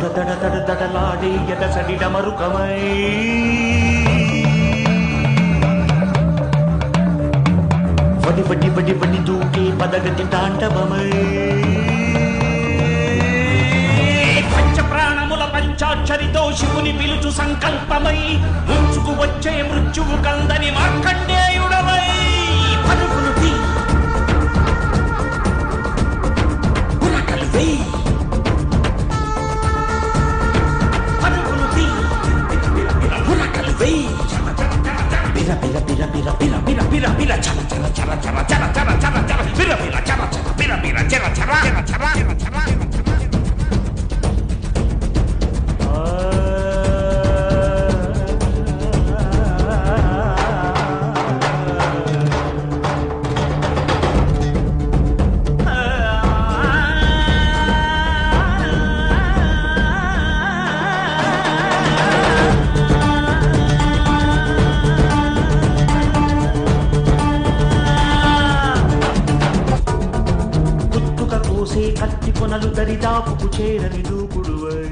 దడదడదడదడలాడే ఎదసడి డమరుకమై వడి వడి వడి వడి దూకే పదగతి తాండవమై పంచప్రాణముల పంచాక్షరితో శివుని పిలుచు సంకల్పమై ముంచుకు వచ్చే మృత్యువు కందని మార్కండేయుడవై పరుగులు తీ ఉరకలు వేయి పరుగులు తీ ఉరకలు వేయి బిర బిర బిర బిర బిర బిర బిర బిర చర చర చర చర చర చర చర చర బిర బిర చర చర బిర బిర చర చర చర చర చర కత్తి కొనలు దరిదాపుకు చేరని దూకుడువై